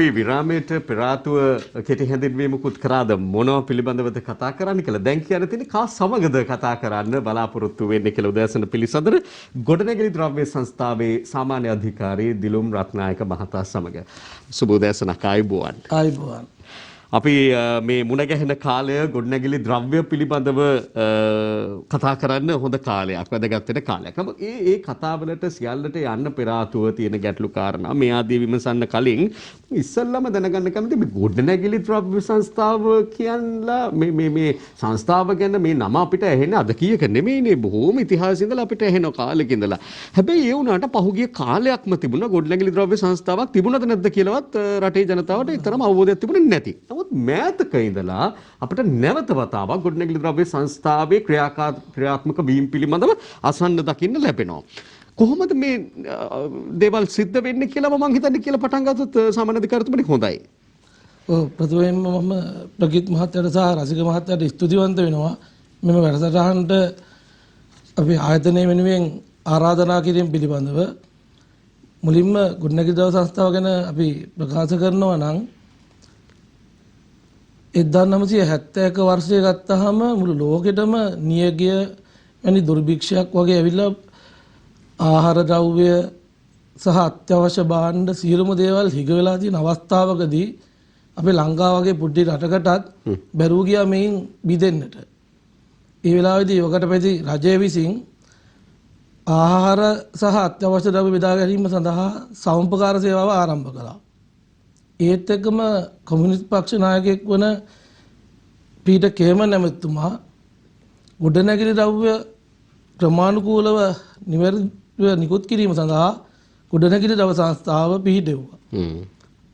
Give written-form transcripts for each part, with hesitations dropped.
අපි විරාමයට පෙර ආතුව කෙටි හැඳින්වීමකුත් කරාද මොනවා පිළිබඳවද කතා කරන්න කියලා. දැන් කියන්න තියෙන්නේ කා සමගද කතා කරන්න බලාපොරොත්තු වෙන්නේ කියලා උදෑසන පිළිසඳර ගොඩනැගිලි ද්‍රව්‍ය සංස්ථාවේ සාමාන්‍ය අධිකාරී දිලුම් රත්නායක මහතා සමග. සුබ උදෑසනක් ආයුබෝවන්. ආයුබෝවන්. අපි මේ මුණ ගැහෙන කාලය ගොඩනැගිලි ද්‍රව්‍ය පිළිබඳව කතා කරන්න හොඳ කාලයක්, වැදගත් වෙන කාලයක්. ඒ කතාවලට සියල්ලට යන්න පෙර ආතුව තියෙන ගැටලු කාරණා මේ ආදී විමසන්න කලින් ඉස්සෙල්ලාම දැනගන්න කැමති මේ ගොඩනැගිලි ද්‍රව්‍ය සංස්ථාව කියනලා මේ සංස්ථාව ගැන මේ නම අපිට ඇහෙන්නේ අද කීයක නෙමෙයිනේ, බොහෝම ඉතිහාසෙ ඉඳලා අපිට ඇහෙන කාලෙක ඉඳලා. හැබැයි ඒ වුණාට පහුගිය කාලයක්ම තිබුණා ගොඩනැගිලි ද්‍රව්‍ය සංස්ථාවක් තිබුණද නැද්ද කියලාවත් රටේ ජනතාවට තරම් අවබෝධයක් තිබුණේ නැති. මෑතක ඉඳලා අපිට නැවත වතාවක් ගොඩනැගිලි ද්‍රව්‍ය සංස්ථාවේ ක්‍රියාත්මක වීම පිළිබඳව අසන්න දකින්න ලැබෙනවා. කොහොමද මේ දේවල් සිද්ධ වෙන්නේ කියලා මම හිතන්නේ කියලා පටන් ගත්තොත් සාමාන්‍ය අධිකාරිතුමනි හොඳයි. ඔව්, ප්‍රථමයෙන්ම මම ප්‍රගීත් මහත්තයාට සහ රසික මහත්තයාට ස්තුතිවන්ත වෙනවා මෙම වැඩසටහනට අපි ආයතනය වෙනුවෙන් ආරාධනා කිරීම පිළිබඳව. මුලින්ම ගොඩනැගිලි ද්‍රව්‍ය සංස්ථාව ගැන අපි ප්‍රකාශ කරනවා නම් 1971 වර්ෂය ගත්තාම මුළු ලෝකෙටම නියගිය වැනි දුර්භික්ෂයක් වගේ ඇවිල්ලා ආහාර ද්‍රව්‍ය සහ අත්‍යවශ්‍ය භාණ්ඩ සියලුම දේවල් හිග වෙලා තියෙන අවස්ථාවකදී අපේ ලංකාව වගේ පුඩි රටකටත් බැරුව ගියා මේන් බිදෙන්නට. ඒ වෙලාවේදී යෝගට පැති රජය විසින් ආහාර සහ අත්‍යවශ්‍ය ද්‍රව්‍ය බෙදා ගැනීම සඳහා සමුපකාර සේවාව ආරම්භ කළා. ඒත් එක්කම කොමියුනිස්ට් පක්ෂ නායකයෙක් වන පීටර් කේමන් නැමැතිතුමා ගොඩනැගිලි ද්‍රව්‍ය ක්‍රමානුකූලව නිවැරදිව නිකුත් කිරීම සඳහා ගොඩනැගිලි ද්‍රව්‍ය සංස්ථාව පිහිටෙව්වා.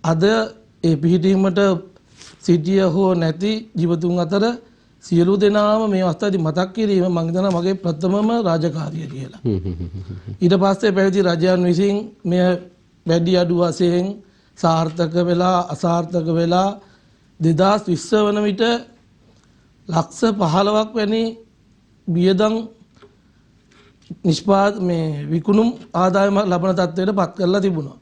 අද ඒ පිහිටීමට සිටිය හෝ නැති ජීවතුන් අතර සියලු දෙනාම මේ අවස්ථාවේදී මතක් කිරීම මම හිතනවා මගේ ප්‍රථමම රාජකාරිය කියලා. ඊට පස්සේ පැවිදි රජයන් විසින් මෙය වැඩි අඩු වශයෙන් සාර්ථක වෙලා අසාර්ථක වෙලා 2020 වන විට ලක්ෂ 15ක් වැනි වියදම් විකුණුම් ආදායම ලබන තත්ත්වයට පත් කරලා තිබුණා.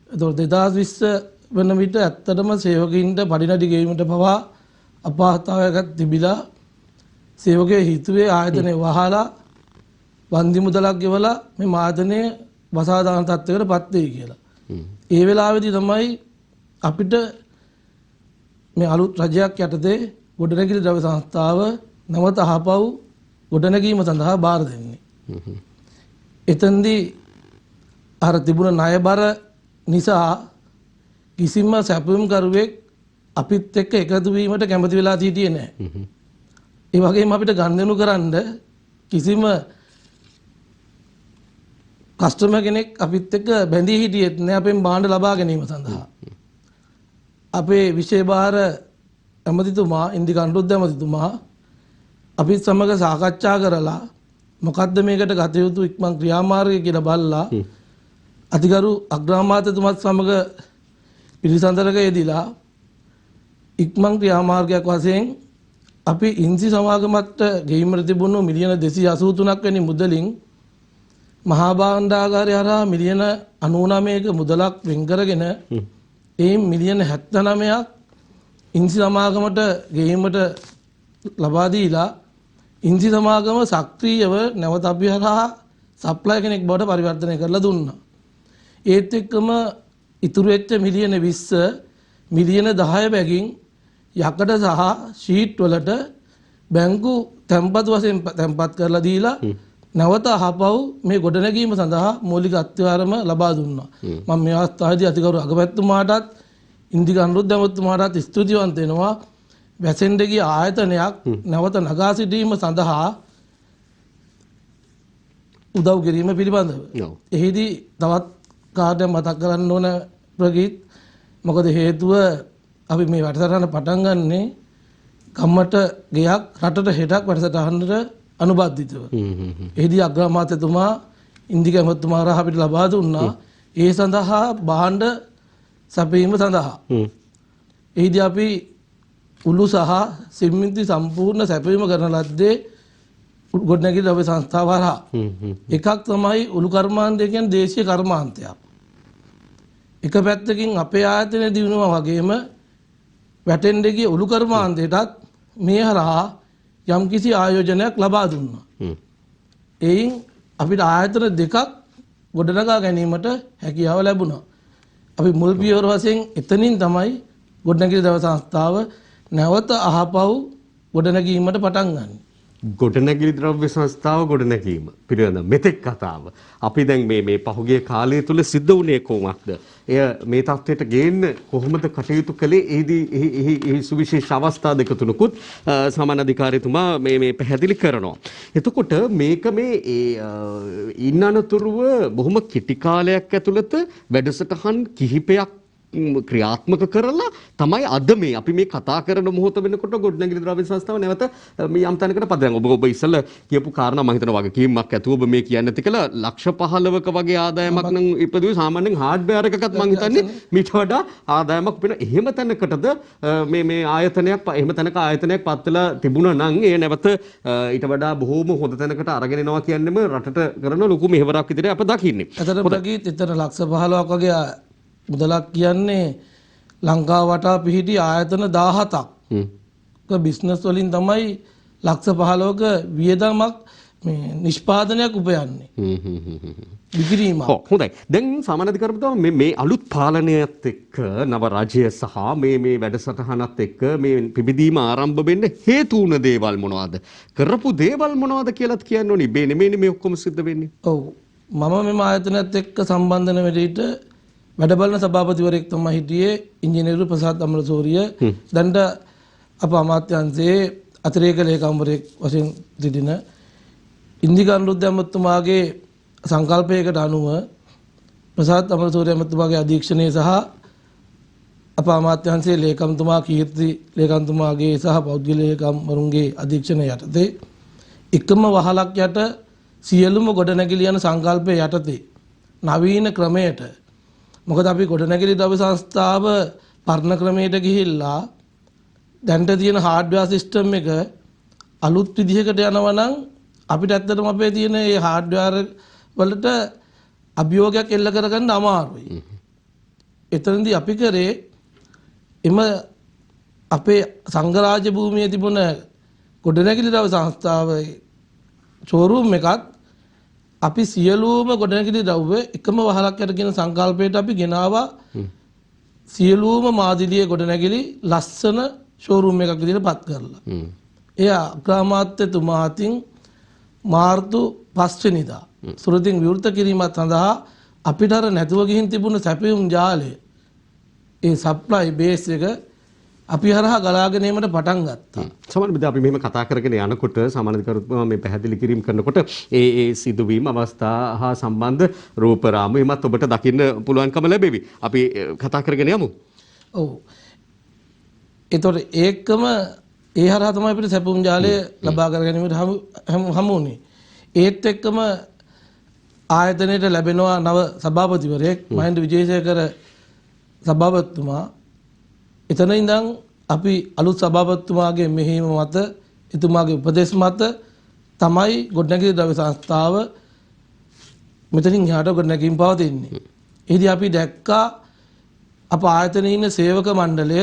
එතකොට 2020 වන විට ඇත්තටම සේවකයින්ට පඩිනඩි ගෙවීමට පවා අපහසුතාවයක් තිබිලා සේවකයෝ හිතුවේ ආයතනය වහලා වන්දි මුදලක් ගෙවලා මේ ආයතනය වසා දාන තත්ත්වයට පත් වෙයි කියලා. ඒ වෙලාවේදී තමයි අපිට මේ අලුත් රජයක් යටතේ ගොඩනැගිලි ද්‍රව්‍ය සංස්ථාව නැවත අහපව් ගොඩනැගීම සඳහා බාර දෙන්නේ. එතෙන්දී අර තිබුණ ණයබර නිසා කිසිම සැපයුම් කරුවෙක් අපිත් එක්ක එකතු වීමට කැමති වෙලා හිටියේ නැහැ. ඒ වගේම අපිට ගනුදෙනු කරන්න කිසිම කස්ටමර් කෙනෙක් අපිත් එක්ක බැඳී හිටියෙත් නෑ අපෙන් භාණ්ඩ ලබා ගැනීම සඳහා. අපේ විශේෂ බාර ඇමතිතුමා ඉන්දික අනුරුද්ධ ඇමතිතුමා අපිත් සමග සාකච්ඡා කරලා මොකද්ද මේකට ගත යුතු ඉක්මන් ක්‍රියාමාර්ගය කියලා බලලා අතිගරු අග්‍රාමාත්‍යතුමත් සමග පිළිසඳරක යෙදিলা ඉක්මන් ක්‍රියාමාර්ගයක් වශයෙන් අපි ඉන්සි සමාගමට ගෙයිමර තිබුණු මිලියන 283ක් වැනි මුදලින් මහා භාණ්ඩාගාරය හරහා මිලියන 99ක මුදලක් වෙන් කරගෙන ඒ මිලියන 79ක් ඉන්සි සමාගමට ගෙීමට ලබා දීලා ඉන්සි සමාගම සක්‍රීයව නැවත අපි හරහා සප්ලයි කෙනෙක් බවට පරිවර්තනය කරලා දුන්නා. ඒත් එක්කම ඉතුරු වෙච්ච මිලියන 20 මිලියන 10 බැගින් යකඩ සහ ෂීට් වලට බැංකු තැන්පත් වශයෙන් තැන්පත් කරලා දීලා නැවත අහපව් මේ ගොඩනැගීම සඳහා මූලික අත්විවරම ලබා දුන්නා. මම මේ අවස්ථාවේදී අතිගරු අගමැතිතුමාටත් ඉන්දික අනුරුද්ධ ඇමතිතුමාටත් ස්තුතිවන්ත වෙනවා. වැසෙන්ඩ ගිය ආයතනයක් නැවත නගා සිටීම සඳහා උදව් කිරීම පිළිබඳව. එහිදී තවත් කාර්යයක් මතක් කරන්න ඕන ප්‍රගීත්. මොකද හේතුව අපි මේ වැඩසටහන පටන් ගන්නේ ගම්මට ගයක් රටට හෙටක් වැඩසටහනට අනුබද්ධිතව. එහිදී අග්‍රාමාත්‍යතුමා ඉන්දික ඇමතිතුමා හරහා අපිට ලබා දුන්නා ඒ සඳහා භාණ්ඩ සැපයීම සඳහා. එහිදී අපි උළු සහ සිමෙන්ති සම්පූර්ණ සැපයීම කරන ලද්දේ ගොඩනැගිලි ද්‍රව්‍ය සංස්ථාව හරහා. එකක් තමයි උළු කර්මාන්තය කියන්නේ දේශීය කර්මාන්තයක්. එක පැත්තකින් අපේ ආයතනයේ දිනුවා වගේම වැටෙන්න ගිය ඔලු කර්මාන්තයටත් මේ හරහා යම්කිසි ආයෝජනයක් ලබා දුන්නා. එයින් අපිට ආයතන දෙකක් ගොඩනගා ගැනීමට හැකියාව ලැබුණා. අපි මුල් පියවර වශයෙන් එතනින් තමයි ගොඩනැගිලි ද්‍රව්‍ය සංස්ථාව නැවත අහපව් ගොඩනැගීමට පටන් ගන්න. ගොඩනැගිලි ද්‍රව්‍ය සංස්ථාව ගොඩනැගීම පිළිබඳ මෙතෙක් කතාව අපි දැන් මේ පහුගිය කාලය තුල සිද්ධ වුණේ කොහොමද? එය මේ තත්ත්වයට ගේන්න කොහොමද කටයුතු කළේ? එහි සුවිශේෂ අවස්ථා දෙක තුනකුත් සමාන අධිකාරීතුමා මේ පැහැදිලි කරනවා. එතකොට මේක ඉන්න අනතුරුව බොහොම කෙටි කාලයක් ඇතුළත වැඩසටහන් කිහිපයක් ක්‍රියාත්මක කරලා තමයි අද මේ අපි මේ කතා කරන මොහොත වෙනකොට ගොඩනැගිලි ද්‍රව්‍ය සංස්ථාව නැවත මේ යම් තැනකට පද දැන් ඔබ ඉස්සෙල්ලා කියපු කාරණා මම හිතනවා වගකීමක් ඇතුව ඔබ මේ කියන්නේ නැති කියලා ලක්ෂ 15ක වගේ ආදායමක් නම් ඉපදුවේ සාමාන්‍යයෙන් හાર્ඩ්වෙයාර් එකකත් මම හිතන්නේ මීට වඩා ආදායමක් වෙන එහෙම තැනකටද මේ ආයතනයක් එහෙම තැනක ආයතනයක් පත්වලා තිබුණා නම් ඒ නැවත ඊට වඩා බොහෝම හොඳ තැනකට අරගෙන එනවා කියන්නේම රටට කරන ලොකු මෙහෙවරක් විදිහට අප දකින්නේ. එතන ලක්ෂ 15ක් වගේ මුදලක් කියන්නේ ලංකාව වටා පිහිටි ආයතන 17ක් බිස්නස් වලින් තමයි ලක්ෂ 15ක වියදමක් මේ නිෂ්පාදනයක් උපයන්නේ. විකිරීම. හොඳයි. දැන් සමාන අධිකාරිතුමා මේ අලුත් පාලනයත් එක්ක නව රජය සහ මේ වැඩසටහනත් එක්ක මේ පිබිදීම ආරම්භ වෙන්න හේතු වුණ දේවල් මොනවද? කරපු දේවල් මොනවද කියලාත් කියන්න ඕනි. මේ නෙමෙයි මේ ඔක්කොම සිද්ධ වෙන්නේ. ඔව්. මම මේ ආයතනයත් එක්ක සම්බන්ධ වෙන වෙලෙට වැඩ බලන සභාපතිවරයෙක් තමයි හිටියේ ඉංජිනේරු ප්‍රසාද් අමරසූරිය. දැන්ට අප අමාත්‍යාංශයේ අතිරේක ලේකම්වරයෙක් වශයෙන් සිටින ඉන්දික අනුරුද්ධ ඇමතුමාගේ සංකල්පයකට අනුව ප්‍රසාද් අමරසූරිය ඇමතුමාගේ අධීක්ෂණය සහ අප අමාත්‍යාංශයේ ලේකම්තුමා කීර්ති ලේකම්තුමාගේ සහ පෞද්ගලික ලේකම්වරුන්ගේ අධීක්ෂණය යටතේ එකම වහලක් යට සියලුම ගොඩනැගිලි යන සංකල්පය යටතේ නවීන ක්‍රමයට මොකද අපි ගොඩනැගිලි ද්‍රව්‍ය සංස්ථාව පරණ ක්‍රමයට ගිහිල්ලා දැන්ට තියෙන හાર્ඩ්වෙයාර් සිස්ටම් එක අලුත් විදිහකට යනවා නම් අපිට ඇත්තටම අපේ තියෙන මේ හાર્ඩ්වෙයාර් වලට අභියෝගයක් එල්ල කරගන්න අමාරුයි. එතනදී අපි කරේ එම අපේ සංඝරාජ්‍ය භූමියේ තිබුණ ගොඩනැගිලි ද්‍රව්‍ය සංස්ථාවේ ෂෝරූම් එකත් අපි සියලුම ගොඩනැගිලි ද්‍රව්‍ය එකම වහලක් යට කියන සංකල්පයට අපි ගෙනාවා. සියලුම මාදිලියේ ගොඩනැගිලි ලස්සන ෂෝරූම් එකක් විදිහට පත් කරලා. එය අග්‍රාමාත්‍යතුමා අතින් මාර්තු 5 වෙනිදා සුරතින් විවෘත කිරීමත් සඳහා අපිට අර නැතුව ගිහින් තිබුණ සැපයුම් ජාලය ඒ සප්ලයි බේස් එක අපි හරහා ගලාගෙන ඒමට පටන් ගත්තා. සමහර විට අපි මෙහෙම කතා කරගෙන යනකොට සමානකරුතුමා මේ පැහැදිලි කිරීම කරනකොට ඒ සිදුවීම් අවස්ථා හා සම්බන්ධ රූපරාම එමත් ඔබට දකින්න පුළුවන්කම ලැබෙවි. අපි කතා කරගෙන යමු. ඔව්. ඒතකොට ඒකම ඒ හරහා තමයි අපිට සැපුම් ජාලය ලබා කර ගැනීමට හමු වුණේ. ඒත් එක්කම ආයතනයට ලැබෙනවා නව සභාපතිවරයෙක් මහින්ද විජේසේකර සභාපතිතුමා. එතන ඉඳන් අපි අලුත් සභාපතිතුමාගේ මෙහෙයුම මත එතුමාගේ උපදෙස් මත තමයි ගොඩනැගිලි ද්‍රව්‍ය සංස්ථාව මෙතනින් එහාට ගොඩනැගීම් පවතින්නේ. එහිදී අපි දැක්කා අප ආයතනයේ ඉන්න සේවක මණ්ඩලය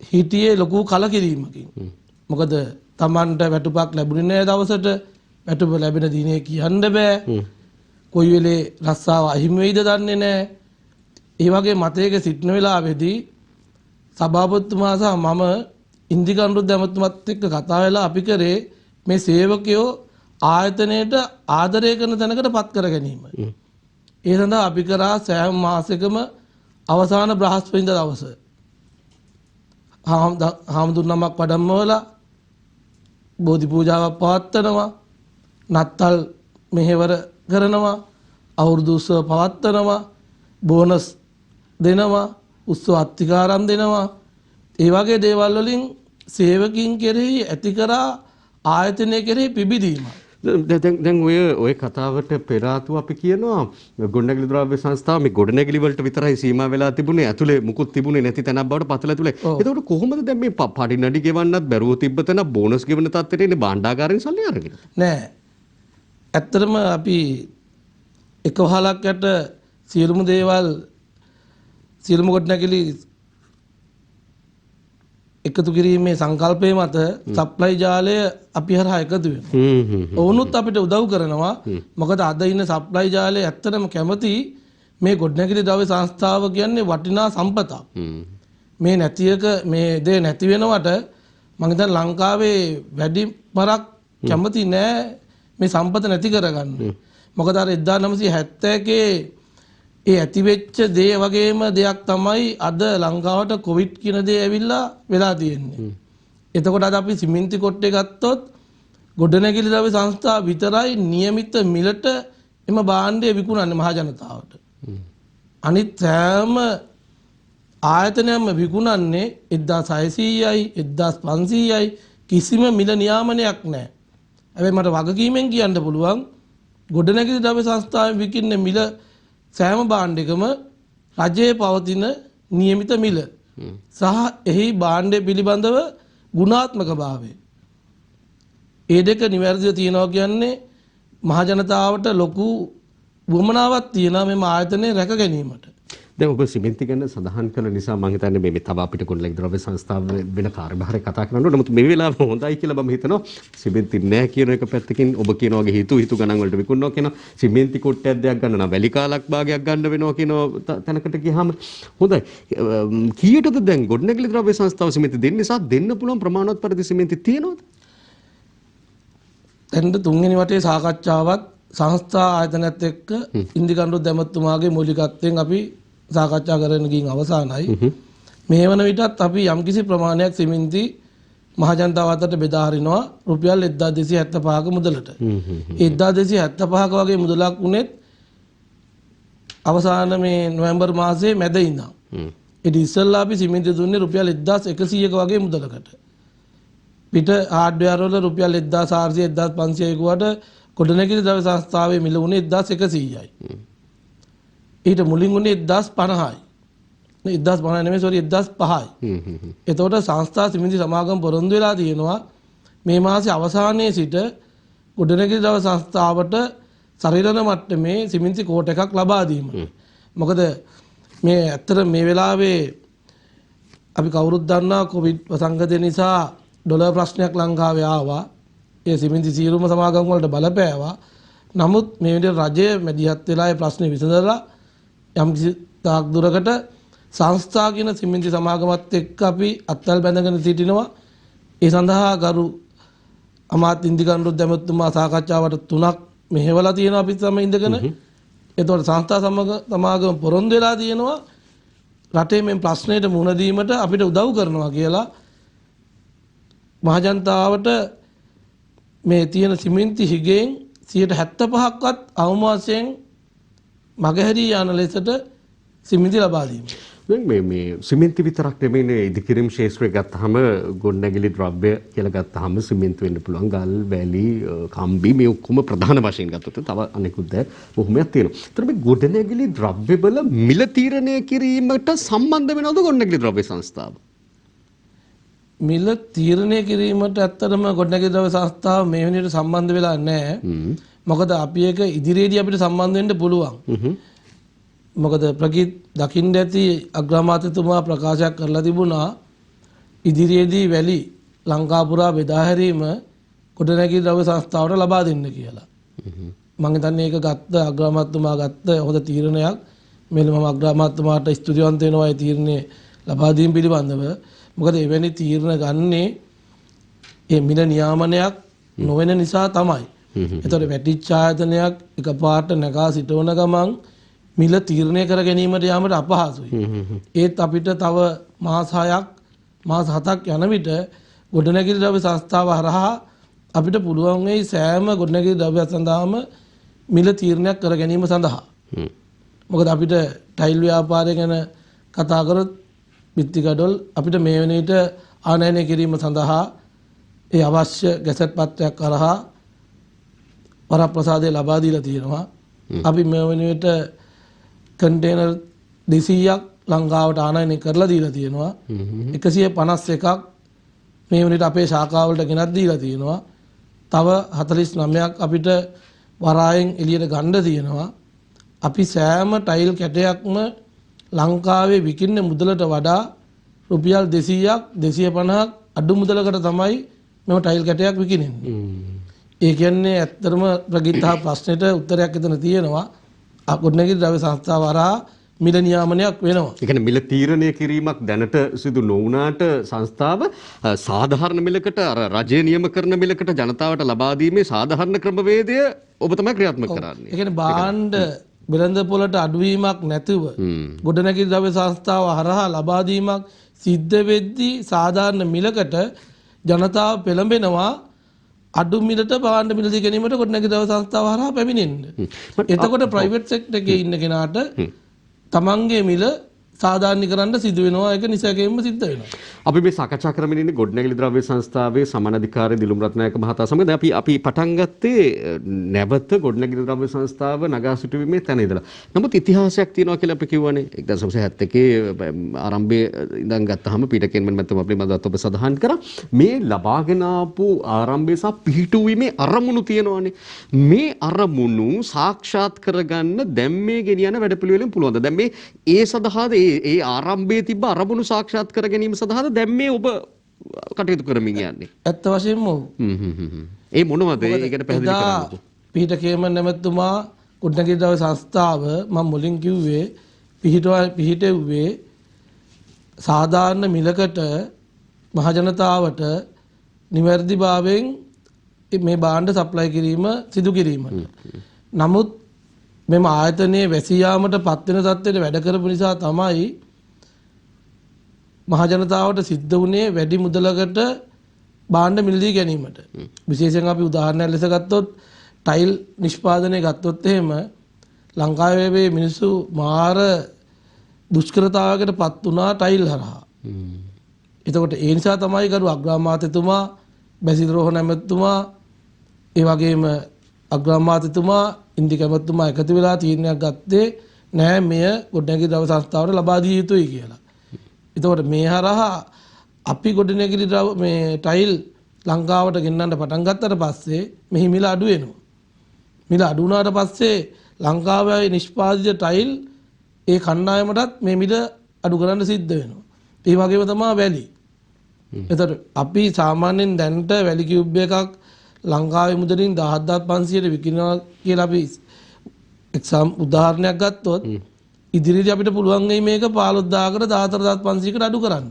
හිටියේ ලොකු කලකිරීමකින්. මොකද Tamanට වැටුපක් ලැබුණේ නැහැ දවසට. වැටුප ලැබෙන දිනේ කියන්න බෑ. කොයි වෙලේ රස්සාව අහිමි වෙයිද දන්නේ නැහැ. ඒ වගේ මතයක සිටින වෙලාවේදී සභාපතිතුමා සහ මම ඉන්දික අනුරුද්ධ ඇමතුමත් එක්ක කතා වෙලා අපි කරේ මේ සේවකයෝ ආයතනයට ආදරය කරන තැනකට පත් කර ගැනීම. ඒ සඳහා අපි කරා සෑම මාසෙකම අවසාන බ්‍රහස්පතින්දා දවස හාමුදුරුවෝ නමක් වඩම්මවලා බෝධි පූජාවක් පවත්වනවා, නත්තල් මෙහෙවර කරනවා, අවුරුදු උත්සව පවත්වනවා, බෝනස් දෙනවා, උත්සව අත්තිකාරම් දෙනවා. ඒ වගේ දේවල් වලින් සේවකින් කෙරෙහි ඇති කරා ආයතනය කෙරෙහි පිබිදීම. දැන් ඔය කතාවට පෙර ආතුව අපි කියනවා ගොඩනැගිලි ද්‍රව්‍ය සංස්ථාව මේ ගොඩනැගිලි වලට විතරයි සීමා වෙලා තිබුණේ, ඇතුලේ මුකුත් තිබුණේ නැති තැනක් බවට පතල ඇතුලේ. එතකොට කොහොමද දැන් මේ පඩිනඩි ගෙවන්නත් බැරුව තිබ්බ තැන බෝනස් ගෙවන තත්ත්වයට එන්නේ භාණ්ඩාගාරයෙන් සල්ලි අරගෙන? නෑ. ඇත්තටම අපි එක වහලක් යට සියලුම දේවල් සියලුම ගොඩනැගිලි එකතු කිරීමේ සංකල්පය මත සප්ලයි ජාලය අපි හරහා එකතු වෙනවා. ඔවුනුත් අපිට උදව් කරනවා. මොකද අද ඉන්න සප්ලයි ජාලය ඇත්තටම කැමති මේ ගොඩනැගිලි ද්‍රව්‍ය සංස්ථාව කියන්නේ වටිනා සම්පතක්. මේ නැතියක මේ දේ නැති වෙනවට මම හිතන්නේ ලංකාවේ වැඩි මරක් කැමති නෑ මේ සම්පත නැති කරගන්න. මොකද අර 1971 ඒ ඇති වෙච්ච දේ වගේම දෙයක් තමයි අද ලංකාවට කොවිඩ් කියන දේ ඇවිල්ලා වෙලා තියෙන්නේ. එතකොට අද අපි සිමෙන්ති කොට්ටේ ගත්තොත් ගොඩනැගිලි ද්‍රව්‍ය සංස්ථා විතරයි નિયમિત මිලට එම භාණ්ඩය විකුණන්නේ මහ ජනතාවට. අනිත් සෑම ආයතනයක්ම විකුණන්නේ 1600යි 1500යි කිසිම මිල නියාමනයක් නැහැ. හැබැයි මට වගකීමෙන් කියන්න පුළුවන් ගොඩනැගිලි ද්‍රව්‍ය සංස්ථාවෙන් විකින්න මිල සෑම භාණ්ඩයකම රජයේ පවතින નિયમિત මිල සහ එහි භාණ්ඩය පිළිබඳව ගුණාත්මක භාවය. ඒ දෙක නිවැරදිව තියනවා කියන්නේ මහ ජනතාවට ලොකු වමනාවක් තියෙනවා මේ ආයතනය රැක ගැනීමට. දැන් ඔබ සිමෙන්ති ගැන සඳහන් කළ නිසා මම හිතන්නේ මේ තව අපිට ගොඩනැගිලි ද්‍රව්‍ය සංස්ථාව වෙන කාර්යභාරය කතා කරනකොට නමුත් මේ වෙලාව හොඳයි කියලා මම හිතනවා. සිමෙන්ති නැහැ කියන එක පැත්තකින් ඔබ කියන වගේ හිතු ගණන් වලට විකුණනවා කියනවා. සිමෙන්ති කොට්ටයක් දෙයක් ගන්න නම් වැලි කාලක් භාගයක් ගන්න වෙනවා කියන තැනකට ගියාම හොඳයි. කීයටද දැන් ගොඩනැගිලි ද්‍රව්‍ය සංස්ථාව සිමෙන්ති දෙන්නේ සහ දෙන්න පුළුවන් ප්‍රමාණවත් පරිදි සිමෙන්ති තියෙනවද? දැන් තුන්වෙනි වටේ සාකච්ඡාවත් සංස්ථා ආයතනයත් එක්ක ඉන්දිකණ්ඩු දැමතුමාගේ මූලිකත්වයෙන් අපි සාකච්ඡා කරන ගින් අවසానයි. මේ වන විටත් අපි යම්කිසි ප්‍රමාණයක් සිමෙන්ති මහ ජනතාව අතරට බෙදා හරිනවා රුපියල් 1275ක මුදලට. 1275ක වගේ මුදලක් උනේත් අවසාන මේ නොවැම්බර් මාසයේ මැද ඉඳන්. ඊට ඉස්සෙල්ලා අපි සිමෙන්ති දුන්නේ රුපියල් 1100ක වගේ මුදලකට. පිට හાર્ඩ්වෙයාර් වල රුපියල් 1400 1500 කුවට ගොඩනැගිලි ද්‍රව්‍ය සංස්ථාවේ මිල උනේ 1100යි. ඊට මුලින් උනේ 1050යි. 1050 නෙමෙයි සෝරි 1005යි. එතකොට සංස්ථා සිමෙන්ති සමාගම පොරොන්දු වෙලා තියෙනවා මේ මාසේ අවසානයේ සිට ගොඩනැගිලි ද්‍රව්‍ය සංස්ථාවට ශරීරන මට්ටමේ සිමෙන්ති කෝට එකක් ලබා දීමට. මොකද මේ ඇත්තට මේ වෙලාවේ අපි කවුරුත් දන්නා කොවිඩ් වසංගතය නිසා ඩොලර් ප්‍රශ්නයක් ලංකාවේ ආවා. ඒ සිමෙන්ති සියලුම සමාගම් වලට බලපෑවා. නමුත් මේ විදිහට රජය මැදිහත් වෙලා ඒ ප්‍රශ්නේ විසඳලා යම් කිසි තාක් දුරකට සංස්ථා කියන සිමෙන්ති සමාගමත් එක්ක අපි අත්වැල් බැඳගෙන සිටිනවා. ඒ සඳහා ගරු අමාත්‍ය ඉන්දිකණ්ඩු දැමතුමා සාකච්ඡාවට 3ක් මෙහෙवला තියෙනවා අපි සම ඉඳගෙන. එතකොට සංස්ථා සමාගම පොරොන්දු වෙලා තියෙනවා රටේ මේ ප්‍රශ්නෙට මුහුණ දීමට අපිට උදව් කරනවා කියලා මහජනතාවට මේ තියෙන සිමෙන්ති හිගෙන් 75%ක්වත් අවම වශයෙන් මගහැරී යන ලෙසට සිමෙන්ති ලබා දීම. දැන් මේ සිමෙන්ති විතරක් නෙමෙයි ඉදිකිරීම ශාස්ත්‍රය ගත්තාම ගොඩනැගිලි ද්‍රව්‍ය කියලා ගත්තාම සිමෙන්ති වෙන්න පුළුවන් ගල් වැලි කම්බි මේ ඔක්කොම ප්‍රධාන වශයෙන් ගත්තොත් තව අනෙකුත් දේ බොහොමයක් තියෙනවා. ඒතර මේ ගොඩනැගිලි ද්‍රව්‍ය වල මිල තීරණය කිරීමට සම්බන්ධ වෙනවද ගොඩනැගිලි ද්‍රව්‍ය සංස්ථාව? මිල තීරණය කිරීමට ඇත්තටම ගොඩනැගිලි ද්‍රව්‍ය සංස්ථාව මේ වෙනකොට සම්බන්ධ වෙලා නැහැ. මොකද අපි ඒක ඉදිරියේදී අපිට සම්බන්ධ වෙන්න පුළුවන්. මොකද ප්‍රකීත් දකින්න ඇති අග්‍රාමාත්‍යතුමා ප්‍රකාශයක් කරලා තිබුණා ඉදිරියේදී වැලි ලංකා පුරා බෙදා හැරීම ගොඩනැගිලි ද්‍රව්‍ය සංස්ථාවට ලබා දෙන්න කියලා. මම හිතන්නේ ඒක ගත්ත අග්‍රාමාත්‍යතුමා ගත්ත හොඳ තීරණයක්. මෙන්න මම අග්‍රාමාත්‍යතුමාට ස්තුතිවන්ත වෙනවා ඒ තීරණේ ලබා දීම පිළිබඳව. මොකද එවැනි තීරණ ගන්නේ මේ මිල නියාමනයක් නොවන නිසා තමයි. ඒතකොට වැටිච්ච ආයතනයක් එකපාරට නැගා සිටවන ගමන් මිල තීරණය කර ගැනීමට යාමට අපහසුයි. ඒත් අපිට තව මාස 6ක් මාස 7ක් යන විට ගොඩනැගිලි ද්‍රව්‍ය සංස්ථාව හරහා අපිට පුළුවන් වෙයි සෑම ගොඩනැගිලි ද්‍රව්‍ය සඳහාම මිල තීරණයක් කර ගැනීම සඳහා. මොකද අපිට ටයිල් ව්‍යාපාරය ගැන කතා කරොත් බිත්ති ගඩොල් අපිට මේ වෙන විට ආනයනය කිරීම සඳහා ඒ අවශ්‍ය ගැසට් පත්‍රයක් කරහා වරප්‍රසාදය ලබා දීලා තියෙනවා. අපි මේ වෙන විට කන්ටේනර් 200ක් ලංකාවට ආනයනය කරලා දීලා තියෙනවා. 151ක් මේ වෙන විට අපේ ශාඛාවලට ගෙනත් දීලා තියෙනවා. තව 49ක් අපිට වරායෙන් එළියට ගන්න තියෙනවා. අපි සෑම ටයිල් කැටයක්ම ලංකාවේ විකින්න මුදලට වඩා රුපියල් 200ක් 250ක් අඩු මුදලකට තමයි මෙම ටයිල් කැටයක් විකිනෙන්නේ. ඒ කියන්නේ ඇත්තටම ප්‍රගීතා ප්‍රශ්නෙට උත්තරයක් එතන තියෙනවා. ගොඩනැගිලි ද්‍රව්‍ය සංස්ථාව හරහා මිල නියාමනයක් වෙනවා. ඒ කියන්නේ මිල තීරණය කිරීමක් දැනට සිදු නොවුනාට සංස්ථාව සාධාරණ මිලකට අර රජය නියම කරන මිලකට ජනතාවට ලබා දීමේ සාධාරණ ක්‍රමවේදය ඔබ තමයි ක්‍රියාත්මක කරන්නේ. ඒ කියන්නේ භාණ්ඩ වෙළඳ පොළට අඩුවීමක් නැතුව ගොඩනැගිලි ද්‍රව්‍ය සංස්ථාව හරහා ලබා දීමක් සිද්ධ වෙද්දී සාධාරණ මිලකට ජනතාව පෙළඹෙනවා අඩු මිලට භාණ්ඩ මිලදී ගැනීමට ගොඩනැගිලි ද්‍රව්‍ය සංස්ථාව හරහා පැමිණෙන්න. එතකොට ප්‍රයිවට් සෙක්ටර් එකේ ඉන්න කෙනාට තමන්ගේ මිල සාධාරණීකරන්න සිදු වෙනවා. ඒක නිසැකයෙන්ම සිද්ධ වෙනවා. අපි මේ සාකච්ඡා කරමින් ඉන්නේ ගොඩනැගිලි ද්‍රව්‍ය සංස්ථාවේ සමානාධිකාරී දිලුම් රත්නායක මහතා සමග. අපි පටන් ගත්තේ නැවත ගොඩනැගිලි ද්‍රව්‍ය සංස්ථාව නගා සිටුවීමේ තැන ඉඳලා. නමුත් ඉතිහාසයක් තියෙනවා කියලා අපි කිව්වනේ 1971 ආරම්භයේ ඉඳන් ගත්තාම පීටර් කෙන්මන් මැතිතුමා පිළිබඳව ඔබ සඳහන් කරා. මේ ලබාගෙන ආපු ආරම්භය සහ පිහිටුවීමේ අරමුණු තියෙනවානේ. මේ අරමුණු සාක්ෂාත් කරගන්න දැන් මේ ගෙනියන වැඩපිළිවෙලෙන් පුළුවන්ද? දැන් මේ ඒ සඳහාද ඒ ආරම්භයේ තිබ්බ අරමුණු සාක්ෂාත් කර ගැනීම සඳහාද දැන් මේ ඔබ කටයුතු කරමින් යන්නේ? ඇත්ත වශයෙන්ම ඔව්. ඒ මොනවද? ඒකට පැහැදිලි කරන්නකෝ. පීටර් කෙන්මන් නැමැතුමා ගොඩනැගිලි ද්‍රව්‍ය සංස්ථාව මම මුලින් කිව්වේ පිහිටෙව්වේ සාධාරණ මිලකට මහජනතාවට නිවැරදිභාවයෙන් මේ භාණ්ඩ සප්ලයි කිරීම සිදු කිරීමට. නමුත් මෙම ආයතනයේ වැසී යාමට පත්වෙන තත්ත්වයට වැඩ කරපු නිසා තමයි මහජනතාවට සිද්ධ වුණේ වැඩි මුදලකට භාණ්ඩ මිලදී ගැනීමට. විශේෂයෙන් අපි උදාහරණයක් ලෙස ගත්තොත් ටයිල් නිෂ්පාදනය ගත්තොත් එහෙම ලංකාවේ මිනිස්සු මාර දුෂ්කරතාවයකට පත් වුණා ටයිල් හරහා. එතකොට ඒ නිසා තමයි ගරු අග්‍රාමාත්‍යතුමා බැසිල් රෝහණ ඇමතිතුමා ඒ වගේම අග්‍රාමාත්‍යතුමා ඉන්දික ඇමතිතුමා එකතු වෙලා තීරණයක් ගත්තේ නෑ මෙය ගොඩනැගිලි ද්‍රව්‍ය සංස්ථාවට ලබා දිය යුතුයි කියලා. එතකොට මේ හරහා අපි ගොඩනැගිලි ද්‍රව්‍ය මේ ටයිල් ලංකාවට ගෙන්නන්න පටන් ගත්තට පස්සේ මෙහි මිල අඩු වෙනවා. මිල අඩු වුණාට පස්සේ ලංකාවේ නිෂ්පාදිත ටයිල් ඒ කණ්ඩායමටත් මේ මිල අඩු කරන්න සිද්ධ වෙනවා. ඒ වගේම තමයි වැලි. එතකොට අපි සාමාන්‍යයෙන් දැනට වැලි කියුබ් එකක් ලංකාවේ මුදලින් 17500ට විකිනවා කියලා අපි එක්සම් උදාහරණයක් ගත්තොත් ඉදිරියේදී අපිට පුළුවන් වෙයි මේක 15000කට 14500කට අඩු කරන්න.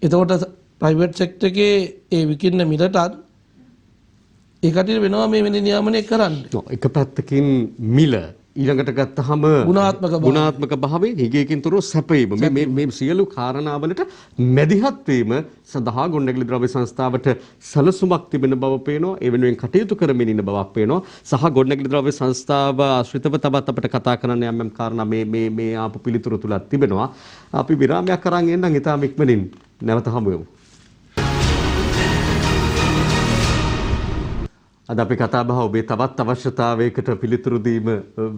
එතකොට ප්‍රයිවට් සෙක්ටර් එකේ ඒ විකින්න මිලටත් ඒකට වෙනවා මේ වෙන නියාමනය කරන්න. එක පැත්තකින් මිල ඊළඟට ගත්තහම ගුණාත්මක භාවයෙන් හිගේකින් තොරව සැපයීම මේ සියලු කාරණාවලට මැදිහත් වීම සඳහා ගොඩනැගිලි ද්‍රව්‍ය සංස්ථාවට සැලසුමක් තිබෙන බව පේනවා. ඒ වෙනුවෙන් කටයුතු කරමින් ඉන්න බවක් පේනවා. සහ ගොඩනැගිලි ද්‍රව්‍ය සංස්ථාව ආශ්‍රිතව තවත් අපිට කතා කරන්න යම් කාරණා මේ ආපු පිළිතුරු තුලක් තිබෙනවා. අපි විරාමයක් අරන් එන්නම්. ඊටම ඉක්මනින් නැවත හමු වෙමු. අද අපි කතා බහ ඔබේ තවත් අවශ්‍යතාවයකට පිළිතුරු දීම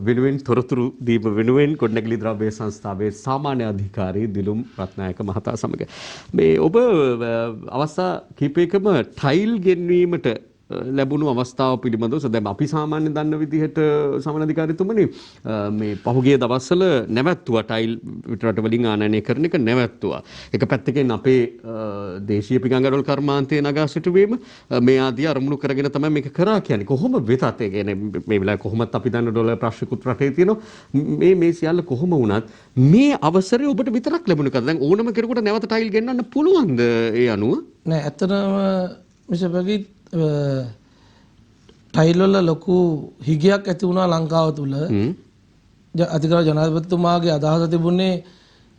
වෙනුවෙන් තොරතුරු දීම වෙනුවෙන් ගොඩනැගිලි ද්‍රව්‍ය සංස්ථාවේ සාමාන්‍ය අධිකාරී දිලුම් රත්නායක මහතා සමග මේ ඔබ අවස්ථා කිහිපයකම ටයිල් ගෙන්වීමට ලැබුණු අවස්ථාව පිළිබඳව දැන් අපි සාමාන්‍යයෙන් දන්න විදිහට සාමාන්‍ය අධිකාරීතුමනි මේ පහුගිය දවස්වල නැවැත්තුවා ටයිල් රට වලින් ආනයනය කරන එක නැවැත්තුවා. එක පැත්තකින් අපේ දේශීය පිඟානගඩොල් කර්මාන්තයේ නගා සිටුවීම මේ ආදී අරමුණු කරගෙන තමයි මේක කරා කියන්නේ. කොහොම වෙතත් ඒ කියන්නේ මේ වෙලාවේ කොහොමත් අපි දන්න ඩොලර් ප්‍රශ්නිකුත් රටේ තියෙනවා. මේ සියල්ල කොහොම වුණත් මේ අවසරය ඔබට විතරක් ලැබුණ එකද? දැන් ඕනම කෙනෙකුට නැවත ටයිල් ගෙන්නන්න පුළුවන්ද ඒ අනුව? නෑ ඇත්තටම මිස්ටර් ප්‍රගීත් ටයිල් වල ලොකු හිගයක් ඇති වුණා ලංකාව තුල. අධිකාර ජනාධිපතිතුමාගේ අදහස තිබුණේ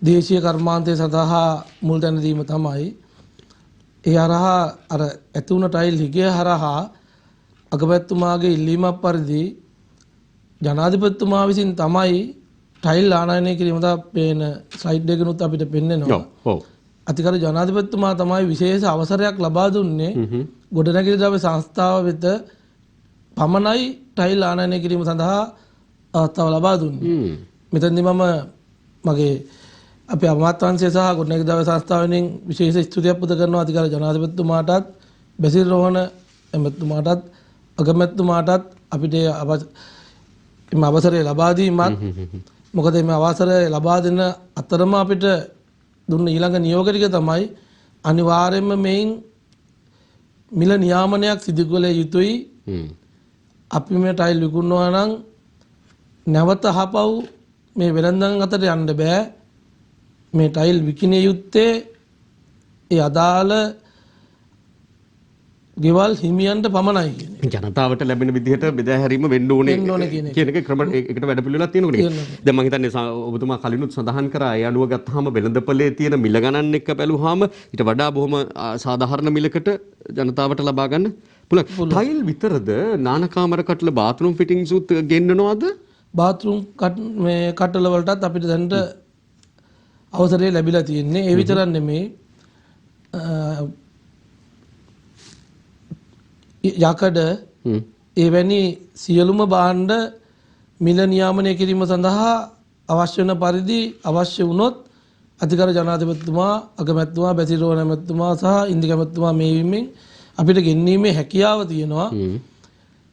දේශීය කර්මාන්තය සඳහා මුල් තැන දීම තමයි. ඒ හරහා අර ඇති වුණ ටයිල් හිගය හරහා අගමැතිතුමාගේ ඉල්ලීමක් පරිදි ජනාධිපතිතුමා විසින් තමයි ටයිල් ආනයනය කිරීම තමයි පේන ස්ලයිඩ් එකනොත් අපිට පෙන්නනවා. ඔව්. අධිකාර ජනාධිපතිතුමා තමයි විශේෂ අවසරයක් ලබා දුන්නේ ගොඩනැගිලි ද්‍රව්‍ය සංස්ථාව වෙත පමණයි ටයිල් ආනයනය කිරීම සඳහා අවස්ථාව ලබා දුන්නේ. මෙතනදී මම මගේ අපේ අමාත්‍යාංශය සහ ගොඩනැගිලි ද්‍රව්‍ය සංස්ථාව වෙනින් විශේෂ ස්තුතියක් පුද කරනවා අධිකාර ජනාධිපතිතුමාටත් බැසිල් රෝහණ එමෙතුමාටත් අගමැතිතුමාටත් අපිට අවසරය ලබා දීමත් මොකද මේ අවසරය ලබා දෙන අතරම අපිට දුන්න ඊළඟ නියෝග ටික තමයි අනිවාර්යයෙන්ම මේන් මිල නියාමනයක් සිදු කළ යුතුයි. අපි මේ ටයිල් විකුණනවා නම් නැවත අහපව් මේ වෙළඳන් අතට යන්න බෑ. මේ ටයිල් විකිණිය යුත්තේ ඒ අදාළ ගෙවල් හිමියන්ට පමණයි කියන්නේ. ජනතාවට ලැබෙන විදිහට බෙදා හැරීම වෙන්න ඕනේ කියන එක ක්‍රම ඒකට වැඩ පිළිවෙලක් තියෙනවනේ. දැන් මම හිතන්නේ ඔබතුමා කලිනුත් සඳහන් කරා ඒ අනුව ගත්තාම වෙළඳපොලේ තියෙන මිල ගණන් එක්ක බැලුවාම ඊට වඩා බොහොම සාධාරණ මිලකට ජනතාවට ලබා ගන්න පුළුවන්. ටයිල් විතරද නානකාමර කටල බාත්රූම් ෆිටින්ග්ස් උත් ගෙන්නනවද? බාත්රූම් මේ කටල වලටත් අපිට දැනට අවසරය ලැබිලා තියෙන්නේ. ඒ විතරක් නෙමෙයි යකඩ එවැනි සියලුම භාණ්ඩ මිල නියාමනය කිරීම සඳහා අවශ්‍ය වන පරිදි අවශ්‍ය වුණොත් අධිකාර ජනාධිපතිතුමා අගමැතිතුමා බැසිරෝණ ඇමතිතුමා සහ ඉන්දික ඇමතිතුමා මේ වීමෙන් අපිට ගෙන්වීමේ හැකියාව තියෙනවා.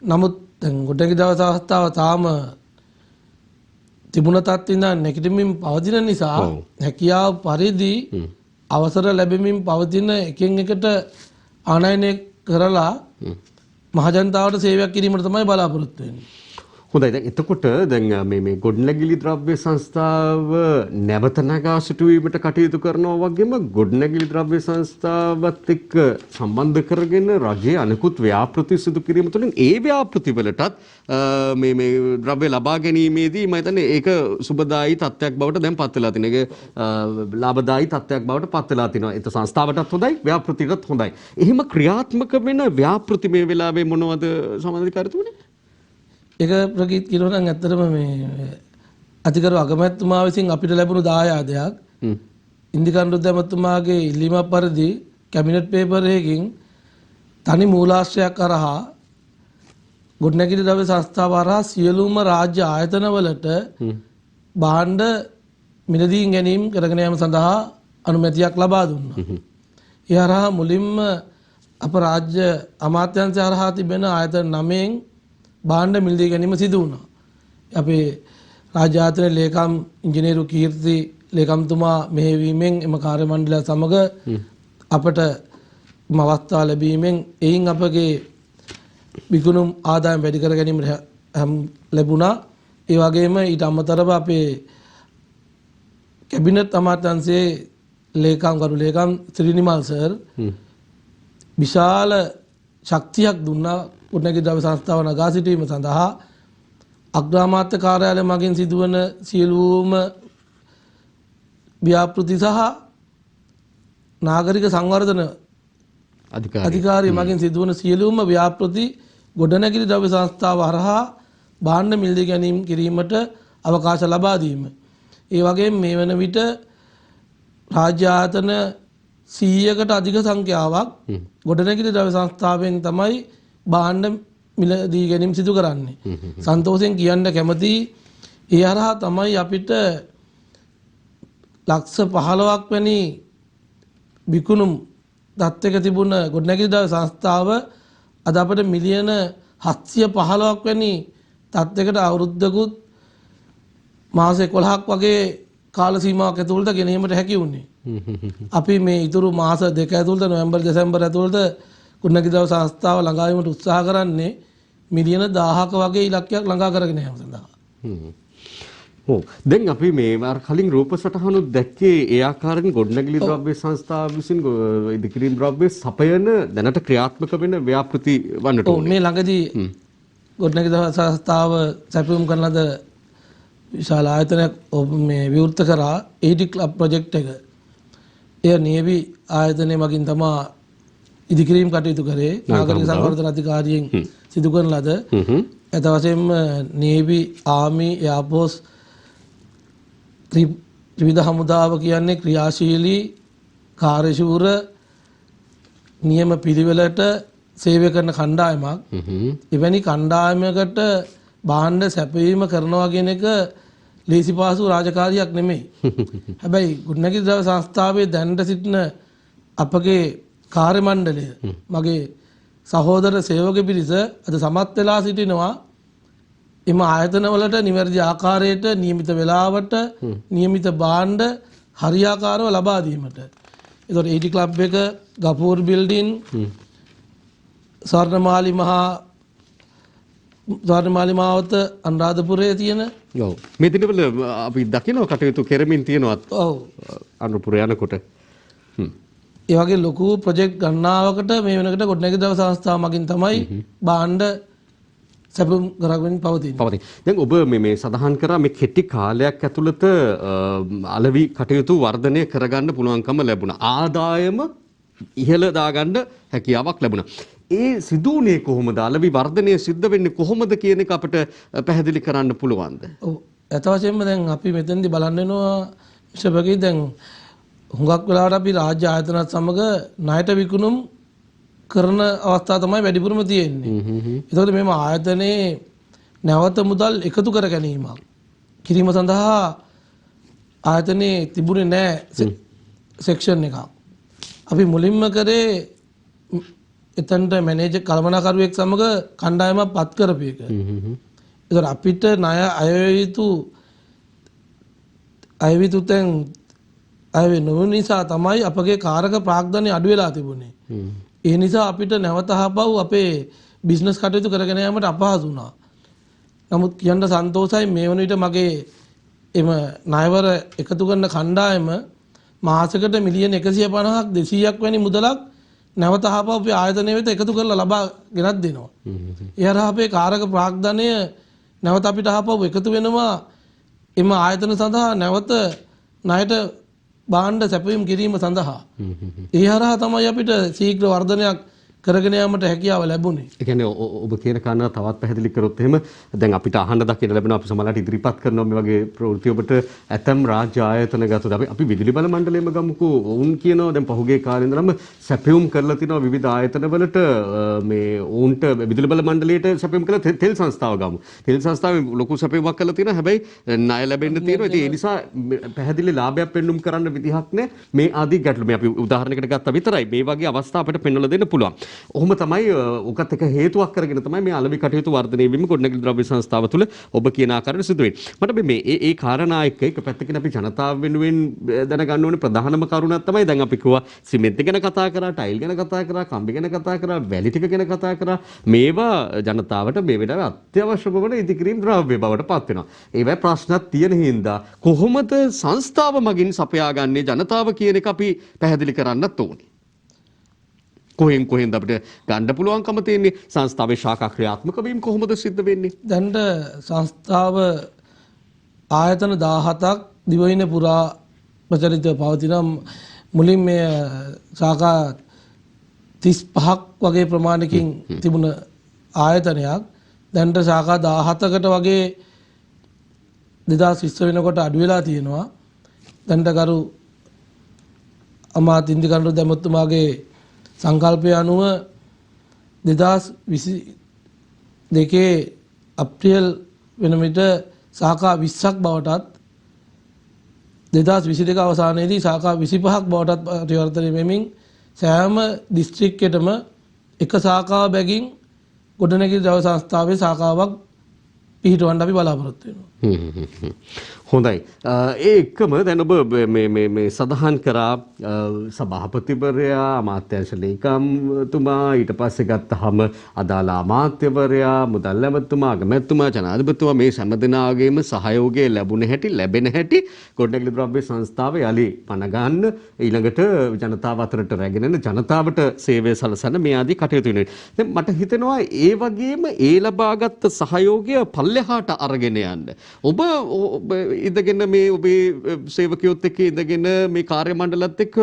නමුත් දැන් ගොඩනැගිලි දවස් අවස්ථාව තාම තිබුණ තත්ත්වින් නැගිටමින් පවතින නිසා හැකියාව පරිදි අවසර ලැබෙමින් පවතින එකින් එකට ආනයනය කරලා මහජනතාවට සේවයක් කිරීමට තමයි බලාපොරොත්තු වෙන්නේ. හොඳයි. දැන් එතකොට දැන් මේ ගොඩනැගිලි ද්‍රව්‍ය සංස්ථාව නැවත නගා සිටුවීමට කටයුතු කරනවා වගේම ගොඩනැගිලි ද්‍රව්‍ය සංස්ථාවත් එක්ක සම්බන්ධ කරගෙන රජයේ අනිකුත් ව්‍යාපෘති සිදු කිරීම තුළින් ඒ ව්‍යාපෘති වලටත් මේ ද්‍රව්‍ය ලබා ගැනීමේදී මම හිතන්නේ ඒක සුබදායි තත්ත්වයක් බවට දැන් පත් වෙලා තියෙනවා. ඒක ලාභදායි තත්ත්වයක් බවට පත් වෙලා තිනවා. ඒක සංස්ථාවටත් හොඳයි ව්‍යාපෘතියටත් හොඳයි. එහෙම ක්‍රියාත්මක වෙන ව්‍යාපෘති මේ වෙලාවේ මොනවද සමාජිකාරතුමනේ? ඒක ප්‍රකීත් කියනවා නම් ඇත්තටම මේ අධිකරු අගමැතිතුමා විසින් අපිට ලැබුණු දායාදයක් ඉන්දිකන්රුද්ද ඇමතිතුමාගේ ඉල්ලීමක් පරිදි කැබිනට් පේපර් එකකින් තනි මූලාශ්‍රයක් කරහා ගොඩනැගිලි ද්‍රව්‍ය සංස්ථාව හරහා සියලුම රාජ්‍ය ආයතනවලට භාණ්ඩ මිලදී ගැනීම කරගෙන යාම සඳහා අනුමැතියක් ලබා දුන්නා. ඒ හරහා මුලින්ම අප රාජ්‍ය අමාත්‍යාංශය හරහා තිබෙන ආයතන 9න් භාණ්ඩ මිලදී ගැනීම සිදු වුණා. අපේ රාජ්‍ය ආයතන ලේකම් ඉංජිනේරු කීර්ති ලේකම්තුමා මෙහෙවීමෙන් එම කාර්ය මණ්ඩලය සමග අපට අවස්ථාව ලැබීමෙන් එයින් අපගේ විකුණුම් ආදායම් වැඩි කර ගැනීමට ලැබුණා. ඒ වගේම ඊට අමතරව අපේ කැබිනට් අමාත්‍යාංශයේ ලේකම් ලේකම් ශ්‍රීනිමල් සර් විශාල ශක්තියක් දුන්නා ගොඩනැගිලි ද්‍රව්‍ය සංස්ථාව නගා සිටීම සඳහා. අග්‍රාමාත්‍ය කාර්යාලය මගින් සිදුවන සියලුම ව්‍යාපෘති සහ නාගරික සංවර්ධන අධිකාරිය මගින් සිදුවන සියලුම ව්‍යාපෘති ගොඩනැගිලි ද්‍රව්‍ය සංස්ථාව හරහා භාණ්ඩ මිලදී ගැනීම කිරීමට අවකාශ ලබා දීම. ඒ වගේම මේ වන විට රාජ්‍ය ආයතන 100කට අධික සංඛ්‍යාවක් ගොඩනැගිලි ද්‍රව්‍ය සංස්ථාවෙන් තමයි භාණ්ඩ මිලදී ගැනීම සිදු කරන්නේ. සන්තෝෂයෙන් කියන්න කැමති ඒ හරහා තමයි අපිට ලක්ෂ 15ක් වැනි විකුණුම් තත්ත්වයක තිබුණ ගොඩනැගිලි ද්‍රව්‍ය සංස්ථාව අද අපිට මිලියන 715ක් වැනි තත්ත්වයකට අවුරුද්දකුත් මාස 11ක් වගේ කාල සීමාවක් ඇතුළත ගෙනීමට හැකි වුණේ. අපි මේ ඉතුරු මාස 2 ඇතුළත නොවැම්බර් දෙසැම්බර් ඇතුළත ගොඩනැගිලි ද්‍රව්‍ය සංස්ථාව ළඟා වීමට උත්සාහ කරන්නේ මිලියන 1000ක වගේ ඉලක්කයක් ළඟා කරගෙන යාම සඳහා. දැන් අපි මේ කලින් රූප සටහනු දැක්කේ ඒ ආකාරයෙන් ගොඩනැගිලි ද්‍රව්‍ය සංස්ථාව විසින් ඉදිකිරීම් ද්‍රව්‍ය සපයන දැනට ක්‍රියාත්මක වෙන ව්‍යාපෘති වන්නට ඕනේ. මේ ළඟදී ගොඩනැගිලි ද්‍රව්‍ය සංස්ථාව සැපයුම් කරන ලද විශාල ආයතනයක් මේ විවෘත කරා ඒඩි ක්ලබ් ප්‍රොජෙක්ට් එක. එය නේවි ආයතනය මගින් තමා ඉදිකිරීම් කටයුතු කරේ නාගරික සංවර්ධන අධිකාරියෙන් සිදු කරන ලද. ඇත වශයෙන්ම නේවි ආමි එයාර්ෆෝස් ත්‍රිවිධ හමුදාව කියන්නේ ක්‍රියාශීලී කාර්යශූර නියම පිළිවෙලට සේවය කරන කණ්ඩායමක්. එවැනි කණ්ඩායමකට භාණ්ඩ සැපයීම කරනවා කියන එක ලේසි පාසු රාජකාරියක් නෙමෙයි. හැබැයි ගොඩනැගිලි ද්‍රව්‍ය සංස්ථාවේ දැනට සිටින අපගේ කාර්ය මණ්ඩලය මගේ සහෝදර සේවක පිරිස අද සමත් වෙලා සිටිනවා එම ආයතනවලට නිවැරදි ආකාරයට නියමිත වේලාවට නියමිත භාණ්ඩ හරියාකාරව ලබා දීමට. ඒතකොට ඒටි ක්ලබ් එක, ගපූර් බිල්ඩින්, ස්වර්ණමාලි මාවත අනුරාධපුරයේ තියෙන ඔව් මේ දිනවල අපි දකිනවා කටයුතු කෙරමින් තියෙනවා. ඔව් අනුරපුර යනකොට. ඒ වගේ ලොකු ප්‍රොජෙක්ට් ගණනාවකට මේ වෙනකොට ගොඩනැගිලි ද්‍රව්‍ය සංස්ථාව මගින් තමයි භාණ්ඩ සැපුම් කරගෙන පවතින්නේ. දැන් ඔබ මේ සඳහන් කරා මේ කෙටි කාලයක් ඇතුළත අලෙවි කටයුතු වර්ධනය කරගන්න පුළුවන්කම ලැබුණා. ආදායම ඉහළ දාගන්න හැකියාවක් ලැබුණා. ඒ සිදුුනේ කොහොමද? අලෙවි වර්ධනය සිද්ධ වෙන්නේ කොහොමද කියන එක අපිට පැහැදිලි කරන්න පුළුවන්ද? ඔව් ඇත්ත වශයෙන්ම දැන් අපි මෙතෙන්දී බලන්න වෙනවා විශේෂයෙන් දැන් හුඟක් වෙලාවට අපි රාජ්‍ය ආයතනත් සමග ණයට විකුණුම් කරන අවස්ථා තමයි වැඩිපුරම තියෙන්නේ. ඒතකොට මේ ආයතනයේ නැවත මුදල් එකතු කර ගැනීමක් කිරීම සඳහා ආයතනයේ තිබුණේ නැහැ සෙක්ෂන් එකක්. අපි මුලින්ම කරේ එතනට මැනේජර් කළමනාකරුවෙක් සමග කණ්ඩායමක් පත් කරපු එක. ඒතකොට අපිට ණය අයවිතු තැන් අය නොවන නිසා තමයි අපගේ කාරක ප්‍රාග්ධනය අඩු වෙලා තිබුණේ. ඒ නිසා අපිට නැවත ආපහු අපේ බිස්නස් කටයුතු කරගෙන යාමට අපහසු වුණා. නමුත් කියන්න සන්තෝෂයි මේ වන විට මගේ එම ණයවර එකතු කරන කණ්ඩායම මාසෙකට මිලියන 150ක් 200ක් වැනි මුදලක් නැවත ආපහු අපේ ආයතනය වෙත එකතු කරලා ලබා ගෙනත් දෙනවා. ඒ හරහා අපේ කාරක ප්‍රාග්ධනය නැවත අපිට ආපහු එකතු වෙනවා එම ආයතන සඳහා නැවත ණයට භාණ්ඩ සැපයීම් කිරීම සඳහා. ඒ හරහා තමයි අපිට ශීඝ්‍ර වර්ධනයක් කරගෙන යාමට හැකියාව ලැබුණේ. ඒ කියන්නේ ඔබ කියන කාරණා තවත් පැහැදිලි කරොත් එහෙම දැන් අපිට අහන්න දකින්න ලැබෙනවා අපි සමහරවිට ඉදිරිපත් කරනවා මේ වගේ ප්‍රවෘත්ති ඔබට ඇතම් රාජ්‍ය ආයතන ගත්තොත් අපි විදුලි බල මණ්ඩලයේම ගමුකෝ. වුන් කියනවා දැන් පහුගිය කාලේ ඉඳලම සැපයුම් කරලා තිනවා විවිධ ආයතන වලට මේ වුන්ට විදුලි බල මණ්ඩලයට සැපයුම් කළ තෙල් සංස්ථාව ගමු. තෙල් සංස්ථාවේ ලොකු සැපයුමක් කරලා තියෙනවා. හැබැයි ණය ලැබෙන්න තියෙනවා. ඉතින් ඒ නිසා පැහැදිලි ලාභයක් පෙන්නුම් කරන්න විදිහක් නැහැ. මේ ආදී ගැටලු මේ අපි උදාහරණයකට ගත්තා විතරයි. මේ වගේ අවස්ථා අපිට පෙන්වලා දෙන්න පුළුවන්. ඔහොම තමයි ඔකත් එක හේතුවක් කරගෙන තමයි මේ අලෙවි කටයුතු වර්ධනය වීම ගොඩනැගිලි ද්‍රව්‍ය සංස්ථාව තුළ ඔබ කියන ආකාරයට සිදු වෙන්නේ. මට මේ ඒ කාරණා එක්ක එක පැත්තකින් අපි ජනතාව වෙනුවෙන් දැනගන්න ඕනේ ප්‍රධානම කරුණක් තමයි දැන් අපි කිව්වා සිමෙන්ති ගැන කතා කරා, ටයිල් ගැන කතා කරා, කම්බි ගැන කතා කරා, වැලි ටික ගැන කතා කරා. මේවා ජනතාවට මේ වෙලාවේ අත්‍යවශ්‍ය වන ඉදිකිරීම් ද්‍රව්‍ය බවට පත් වෙනවා. ඒවැ ප්‍රශ්නක් තියෙන හින්දා කොහොමද සංස්ථාව මගින් සපයාගන්නේ ජනතාව කියන එක අපි පැහැදිලි කරන්නත් ඕනේ. කොහෙන්ද අපිට ගන්න පුළුවන්කම තියෙන්නේ සංස්ථාවේ ශාඛා ක්‍රියාත්මක වීම කොහොමද සිද්ධ වෙන්නේ? දැන්ට සංස්ථාව ආයතන 17ක් දිවයින පුරා ප්‍රචලිතව පවතින මුලින් මේ ශාඛා 35ක් වගේ ප්‍රමාණයකින් තිබුණ ආයතනයක් දැන්ට ශාඛා 17කට වගේ 2020 වෙනකොට අඩු වෙලා තියෙනවා. දැන්ට කරු අමාත්‍ය ඉන්දිකන්රු දැමුතුමාගේ සංකල්පය අනුව 2022 අප්‍රේල් වෙන විට ශාඛා 20ක් බවටත් 2022 අවසානයේදී ශාඛා 25ක් බවටත් පරිවර්තනය වෙමින් සෑම දිස්ත්‍රික්කයකටම එක ශාඛාව බැගින් ගොඩනැගිලි ද්‍රව්‍ය සංස්ථාවේ ශාඛාවක් පිහිටවන්න අපි බලාපොරොත්තු වෙනවා. හොඳයි. ඒ එක්කම දැන් ඔබ මේ සඳහන් කරා සභාපතිවරයා, අමාත්‍යාංශ ලේකම්තුමා, ඊට පස්සේ ගත්තාම අදාළ අමාත්‍යවරයා, මුදල් ඇමතුමා, අගමැතිතුමා, ජනාධිපතිතුමා මේ හැම දෙනාගේම සහයෝගය ලැබෙන හැටි ගොඩනැගිලි ද්‍රව්‍ය සංස්ථාව යලි පණ ගන්න ඊළඟට ජනතාව අතරට රැගෙන ජනතාවට සේවය සලසන මේ ආදී කටයුතු වෙනවා. දැන් මට හිතෙනවා ඒ වගේම ඒ ලබාගත් සහයෝගය පල්ලෙහාට අරගෙන යන්න. ඔබ ඉඳගෙන මේ ඔබේ සේවකයොත් එක්ක ඉඳගෙන මේ කාර්ය මණ්ඩලත් එක්ක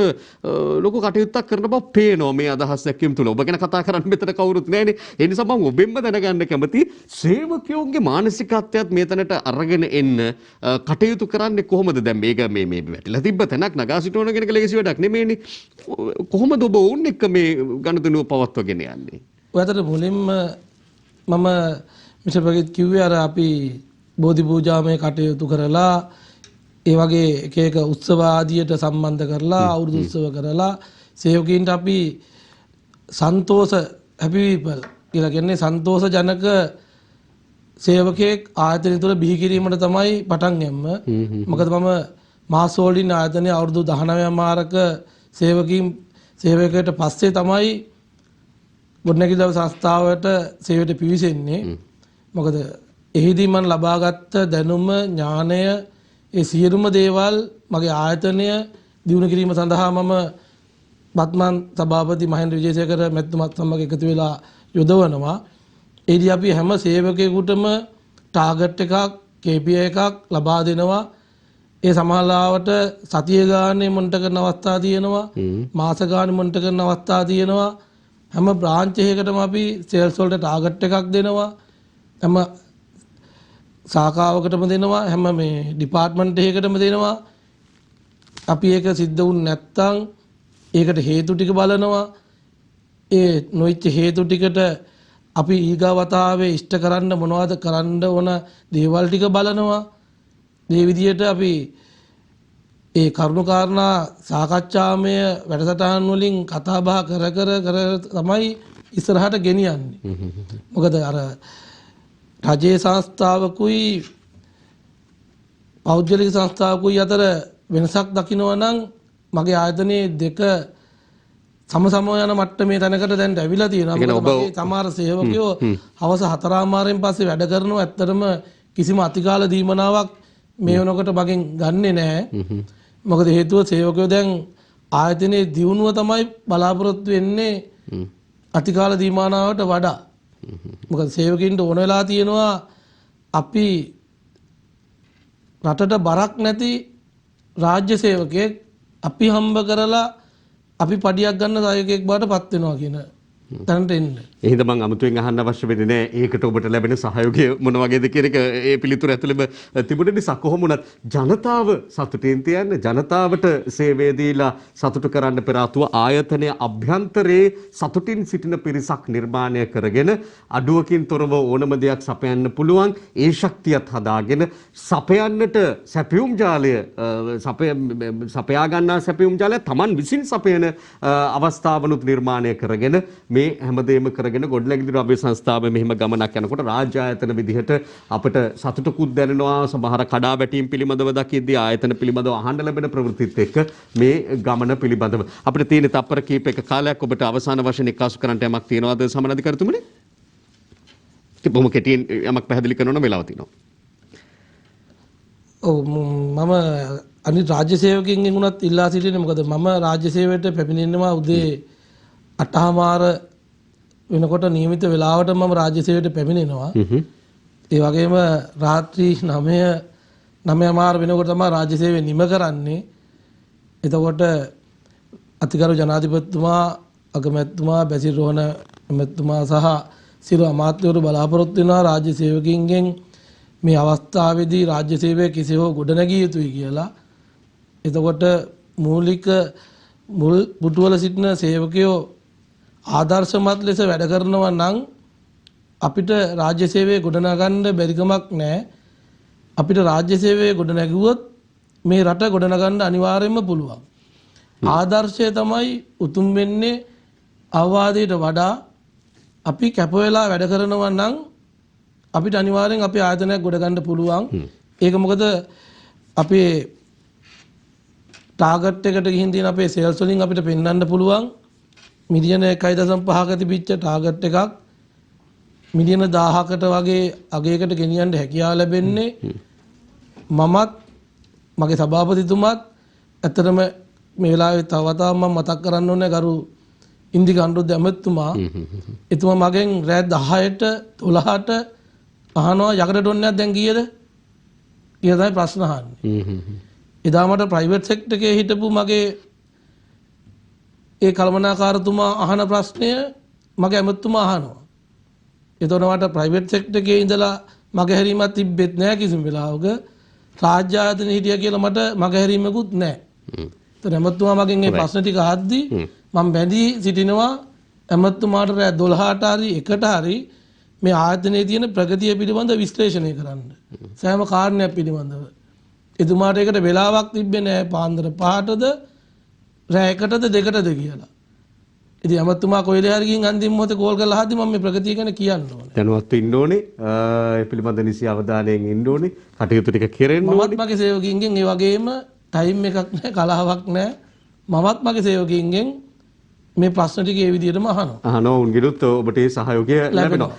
ලොකු කටයුත්තක් කරන බව පේනවා මේ අදහස් දැක්වීම තුළ. ඔබ ගැන කතා කරන්න මෙතන කවුරුත් නැහැනේ. ඒ නිසා මම ඔබෙන්ම දැනගන්න කැමති සේවකයෝගේ මානසිකත්වයත් මෙතනට අරගෙන එන්න කටයුතු කරන්නේ කොහොමද? දැන් මේක මේ වැටිලා තිබ්බ තැනක් නගා සිටවන කෙනෙක් ලේසි වැඩක් නෙමෙයිනේ. කොහොමද ඔබ වුන් එක්ක මේ ගනුදෙනුව පවත්වගෙන යන්නේ? ඔයතර මුලින්ම මම මිස්ටර් ප්‍රගීත් කිව්වේ අර අපි බෝධි පූජාමය කටයුතු කරලා ඒ වගේ එක උත්සව ආදියට සම්බන්ධ කරලා අවුරුදු උත්සව කරලා සේවකීන්ට අපි සන්තෝෂ හැපි පීපල් කියලා කියන්නේ සන්තෝෂ ජනක සේවකයෙක් ආයතනය තුළ බිහි කිරීමට තමයි පටන් ගැම්ම. මොකද මම මාසෝල්ඩින් ආයතනයේ අවුරුදු 19 මාරක සේවකයට පස්සේ තමයි ගොඩනැගිලි සංස්ථාවට සේවයට පිවිසෙන්නේ. මොකද එහිදී මම ලබාගත් දැනුම ඥානය ඒ සියලුම දේවල් මගේ ආයතනය දියුණු කිරීම සඳහා මම වත්මන් සභාපති මහේන්ද්‍ර විජේසේකර මැතිතුමත් සමග එකතු වෙලා යොදවනවා. ඒදී අපි හැම සේවකයෙකුටම ටාගට් එකක් KPI එකක් ලබා දෙනවා. ඒ සමාලාවට සතිය ගානේ මොනිටර් කරන අවස්ථා තියෙනවා. මාස ගානේ මොනිටර් කරන අවස්ථා තියෙනවා. හැම බ්‍රාන්ච් එකකටම අපි සේල්ස් වලට ටාගට් එකක් දෙනවා. හැම සාකාවකටම දෙනවා. හැම මේ ඩිපාර්ට්මන්ට් එකකටම දෙනවා. අපි ඒක සිද්ධ වුනේ නැත්නම් ඒකට හේතු ටික බලනවා. ඒ නොයිච්ච හේතු ටිකට අපි ඊගාවතාවේ ඉෂ්ට කරන්න මොනවද කරන්න ඕන දේවල් ටික බලනවා. මේ විදිහට අපි ඒ කරුණු කාරණා සාකච්ඡාමය වැඩසටහන් වලින් කතා බහ කර තමයි ඉස්සරහට ගෙනියන්නේ. මොකද අර රජයේ සංස්ථාවකුයි පෞද්ගලික සංස්ථාවකුයි අතර වෙනසක් දකිනවා නම් මගේ ආයතනයේ දෙක සමසම යන මට්ටමේ තැනකට දැන් ඇවිල්ලා තියෙනවා. මොකද මගේ සමහර සේවකයෝ හවස 4:00 පස්සේ වැඩ කරනවා. ඇත්තටම කිසිම අතිකාල දීමනාවක් මේ වෙනකොට මගෙන් ගන්නෙ නැහැ. මොකද හේතුව සේවකයෝ දැන් ආයතනයේ දියුණුව තමයි බලාපොරොත්තු වෙන්නේ අතිකාල දීමනාවට වඩා. මොකද සේවකින්ට ඕන වෙලා තියෙනවා අපි රටට බරක් නැති රාජ්‍ය සේවකයෙක් අපි හම්බ කරලා අපි පඩියක් ගන්න සහයකයෙක් බවට පත් වෙනවා කියන තැනට එන්න. එහෙනම් මම අමුතුවෙන් අහන්න අවශ්‍ය වෙන්නේ නැහැ. ඒකට ඔබට ලැබෙන සහයෝගය මොන වගේද කියන එක ඒ පිළිතුර ඇතුළෙම තිබුණ නිසා කොහොම වුණත් ජනතාව සතුටින් තියන්න ජනතාවට සේවය දීලා සතුට කරන්න පෙර ආතුව ආයතනයේ අභ්‍යන්තරයේ සතුටින් සිටින පිරිසක් නිර්මාණය කරගෙන අඩුවකින් තොරව ඕනම දෙයක් සපයන්න පුළුවන් ඒ ශක්තියත් හදාගෙන සපයන්නට සැපයුම් ජාලය සපයා ගන්නා සැපයුම් ජාලය Taman විසින් සපයන අවස්ථාවනුත් නිර්මාණය කරගෙන මේ හැමදේම කරගෙන ගොඩනැගිලි ද්‍රව්‍ය සංස්ථාව මෙහිම ගමනක් යනකොට රාජ්‍ය ආයතන විදිහට අපිට සතුටකුත් දැනෙනවා. සමහර කඩා වැටීම් පිළිබඳව දකිද්දී ආයතන පිළිබඳව අහන්න ලැබෙන ප්‍රවෘත්තිත් එක්ක මේ ගමන පිළිබඳව අපිට තියෙන තප්පර කීපයක කාලයක් ඔබට අවසාන වශයෙන් එක්කාසු කරන්නට යමක් තියෙනවද සමනධිකාරතුමනි? බොහොම කෙටියෙන් යමක් පැහැදිලි කරනවන වෙලාව තියෙනවා. ඔව් මම අනිත් රාජ්‍ය සේවකයන්ගෙන් උනත් ඉල්ලා සිටින්නේ මොකද මම රාජ්‍ය සේවයට පැමිණෙනවා උදේ 8:00 වෙනකොට නියමිත වෙලාවට මම රාජ්‍ය සේවයට පැමිණෙනවා. ඒ වගේම රාත්‍රී 9:00 වෙනකොට තමයි රාජ්‍ය සේවය නිම කරන්නේ. එතකොට අතිගරු ජනාධිපතිතුමා, අගමැතිතුමා, බැසිල් රෝහණ මැතිතුමා සහ සියලු අමාත්‍යවරු බලාපොරොත්තු වෙනවා රාජ්‍ය සේවකින්ගෙන් මේ අවස්ථාවේදී රාජ්‍ය සේවය කෙසේ හෝ ගොඩනැගිය යුතුයි කියලා. එතකොට මූලික මුල් පුටුවල සිටින සේවකයෝ ආදර්ශමත් ලෙස වැඩ කරනවා නම් අපිට රාජ්‍ය සේවය ගොඩනගන්න බැරිකමක් නැහැ. අපිට රාජ්‍ය සේවය ගොඩනැගුවොත් මේ රට ගොඩනගන්න අනිවාර්යයෙන්ම පුළුවන්. ආදර්ශය තමයි උතුම් වෙන්නේ. අවවාදයට වඩා අපි කැප වෙලා වැඩ කරනවා නම් අපිට අනිවාර්යෙන් අපේ ආයතනයක් ගොඩ ගන්න පුළුවන්. ඒක මොකද අපේ ටාගට් එකට ගිහින් තියෙන අපේ සේල්ස් වලින් අපිට පෙන්වන්න පුළුවන් මිලියන 1.5ක තිබිච්ච ටාගට් එකක් මිලියන 1000කට වගේ අගයකට ගෙනියන්න හැකියාව ලැබෙන්නේ මමත් මගේ සභාපතිතුමත් ඇත්තටම මේ වෙලාවේ තවතාවක් මම මතක් කරන්න ඕනේ ගරු ඉන්දික අනුරුද්ධ ඇමතිතුමා. එතුමා මගෙන් රෑ 10ට 12ට අහනවා යකඩ ඩොන්නයක් දැන් කීයද කියලා තමයි ප්‍රශ්න අහන්නේ. එදා මට ප්‍රයිවට් සෙක්ටර් එකේ හිටපු මගේ ඒ කළමනාකාරතුමා අහන ප්‍රශ්නය මගේ ඇමතිතුමා අහනවා. එතකොට මට ප්‍රයිවට් සෙක්ටර් එකේ ඉඳලා මගේ හැරීමක් තිබෙත් නැහැ කිසිම වෙලාවක. රාජ්‍ය ආයතන හිටියා කියලා මට මගේ හැරීමකුත් නැහැ. ඒතර ඇමතිතුමා මගෙන් මේ ප්‍රශ්න ටික අහද්දී මම බැඳී සිටිනවා ඇමතිතුමාට රෑ 12ට හරි 1ට හරි මේ ආයතනයේ තියෙන ප්‍රගතිය පිළිබඳ විශ්ලේෂණය කරන්න. සෑම කාරණයක් පිළිබඳව. එතුමාට ඒකට වෙලාවක් තිබ්බේ නැහැ පාන්දර 5ටද රෑ 1ටද 2ටද කියලා. ඉතින් අමතුමා කොයිද හරි ගින් අන්තිම මොහොතේ කෝල් කරලා අහද්දි මම මේ ප්‍රගතිය ගැන කියන්න ඕනේ. දැනුවත් වෙන්න ඕනේ. ඒ පිළිබඳ නිසි අවධානයෙන් ඉන්න ඕනේ. කටයුතු ටික කෙරෙන්න ඕනේ. මමත් මගේ සේවකයින්ගෙන් ඒ වගේම ටයිම් එකක් නැහැ, කලාවක් නැහැ. මමත් මගේ සේවකයින්ගෙන් මේ ප්‍රශ්න ටික ඒ විදිහටම අහනවා. අහනවා උන්ගෙනුත් ඔබට ඒ සහයෝගය ලැබෙනවා.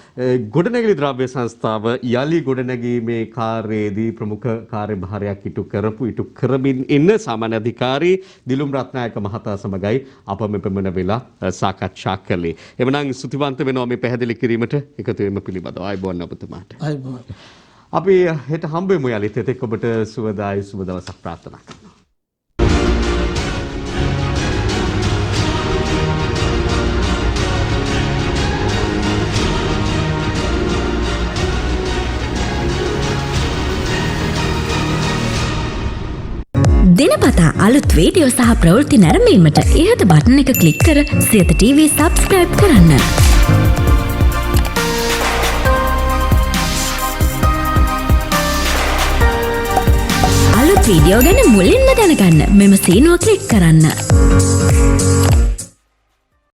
ගොඩනැගිලි ද්‍රව්‍ය සංස්ථාව යලි ගොඩනැගීමේ කාර්යයේදී ප්‍රමුඛ කාර්යභාරයක් ඉටු කරමින් ඉන්න සාමාන්‍ය අධිකාරී දිලුම් රත්නායක මහතා සමගයි අප මෙපමණ වෙලා සාකච්ඡා කළේ. එවනම් ස්තුතිවන්ත වෙනවා මේ පැහැදිලි කිරීමට එකතු වීම පිළිබඳව. ආයුබෝවන් ඔබතුමාට. ආයුබෝවන්. අපි හෙට හම්බෙමු යලිත්. එතෙක් ඔබට සුවදායි සුබ දවසක් ප්‍රාර්ථනා කරනවා. දිනපතා අලුත් වීඩියෝ සහ ප්‍රවෘත්ති නැරඹීමට ඉහත බටන් එක ක්ලික් කර සියත TV සබ්ස්ක්‍රයිබ් කරන්න. අලුත් වීඩියෝ ගැන මුලින්ම දැනගන්න මෙම සීනුව ක්ලික් කරන්න.